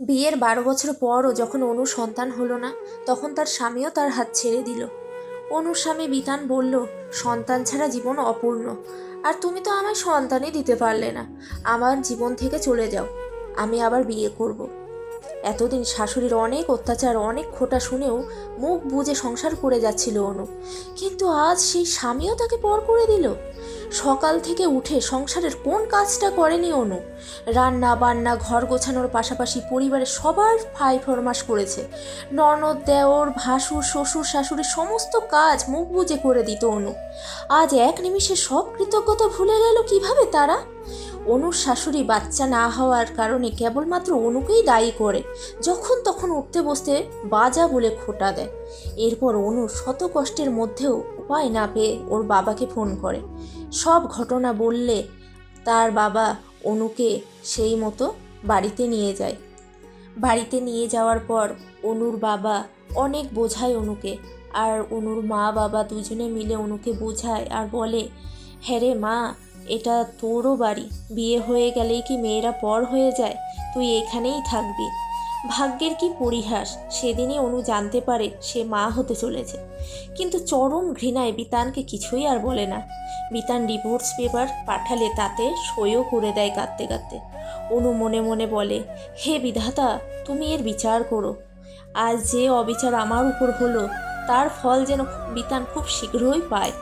বিয়ের 12 বছর পরও যখন অনুর সন্তান হলো না, তখন তার স্বামীও তার হাত ছেড়ে দিল। অনুর স্বামী বিতান বলল, সন্তান ছাড়া জীবন অপূর্ণ, আর তুমি তো আমায় সন্তানই দিতে পারলে না। আমার জীবন থেকে চলে যাও, আমি আবার বিয়ে করব। এতদিন শাশুড়ির অনেক অত্যাচার, অনেক খোঁটা শুনেও মুখ বুজে সংসার করে যাচ্ছিল অনু, কিন্তু আজ সেই স্বামীও তাকে পর করে দিল। সকাল থেকে উঠে সংসারের কোন কাজটা করেনি অনু? রান্না বান্না, ঘর গোছানোর পাশাপাশি পরিবারের সবার ফাই ফরমাস করেছে। ননদ, দেওর, ভাসুর, শ্বশুর, শাশুড়ির সমস্ত কাজ মুখ বুজে করে দিত অনু। আজ এক নিমিষে সব কৃতজ্ঞতা ভুলে গেল কিভাবে তারা? অনুর শাশুড়ি বাচ্চা না হওয়ার কারণে কেবলমাত্র অনুকেই দায়ী করে, যখন তখন উঠতে বসতে বাজা বলে খোঁটা দেয়। এরপর অনু শত কষ্টের মধ্যেও উপায় না পেয়ে ওর বাবাকে ফোন করে। সব ঘটনা বললে তার বাবা অনুকে সেই মতো বাড়িতে নিয়ে যায়। বাড়িতে নিয়ে যাওয়ার পর অনুর বাবা অনেক বোঝায় অনুকে, আর অনুর মা বাবা দুজনে মিলে অনুকে বোঝায় আর বলে, হ্যাঁ রে মা, এটা তোরও বাড়ি, বিয়ে হয়ে গেলেই কি মেয়েরা পর হয়ে যায়? তুই এখানেই থাকবি। ভাগ্যের কি পরিহাস, সেদিনই অনু জানতে পারে সে মা হতে চলেছে। কিন্তু চরম ঘৃণায় বিতানকে কিছুই আর বলে না। বিতান ডিভোর্স পেপার পাঠালে তাতে সইও করে দেয় কাঁদতে কাঁদতে। অনু মনে মনে বলে, হে বিধাতা, তুমি এর বিচার করো। আজ যে অবিচার আমার উপর হলো, তার ফল যেন বিতান খুব শীঘ্রই পায়।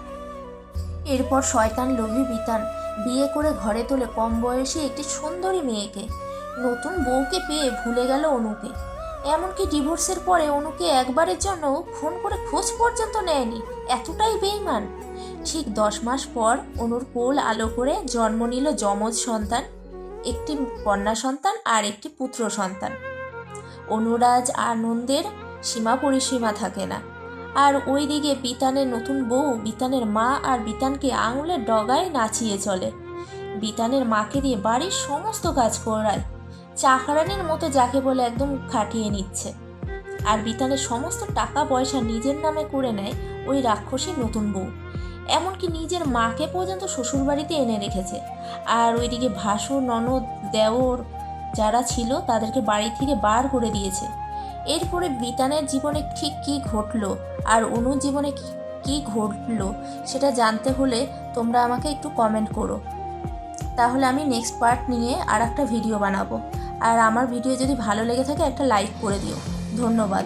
এরপর শয়তান লোভী বিতান বিয়ে করে ঘরে তোলে কম বয়সী একটি সুন্দরী মেয়েকে। নতুন বউকে পেয়ে ভুলে গেল অনুকে। এমনকি ডিভোর্সের পরে অনুকে একবারের জন্য ফোন করে খোঁজ পর্যন্ত নেয়নি, এতটাই বেইমান। ঠিক 10 মাস পর অনুর কোল আলো করে জন্ম নিল যমজ সন্তান, একটি কন্যা সন্তান আর একটি পুত্র সন্তান। অনুরাজ আনন্দের সীমা পরিসীমা থাকে না। আর ওইদিকে বিতানের নতুন বউ বিতানের মা আর বিতানকে আঙুলের ডগায় নাচিয়ে চলে। বিতানের মাকে দিয়ে বাড়ির সমস্ত কাজ করায়, চাকরানির মতো যাকে বলে একদম খাটিয়ে নিচ্ছে। আর বিতানের সমস্ত টাকা পয়সা নিজের নামে করে নেয় ওই রাক্ষসী নতুন বউ। এমনকি নিজের মাকে পর্যন্ত শ্বশুরবাড়িতে এনে রেখেছে। আর ওইদিকে ভাসুর, ননদ, দেওর যারা ছিল তাদেরকে বাড়ি থেকে বার করে দিয়েছে। এরপরে বিতানের জীবনে ঠিক কী ঘটলো আর অনুর জীবনে কী ঘটলো সেটা জানতে হলে তোমরা আমাকে একটু কমেন্ট করো, তাহলে আমি নেক্সট পার্ট নিয়ে আর একটা ভিডিও বানাবো। আর আমার ভিডিও যদি ভালো লেগে থাকে একটা লাইক করে দিও। ধন্যবাদ।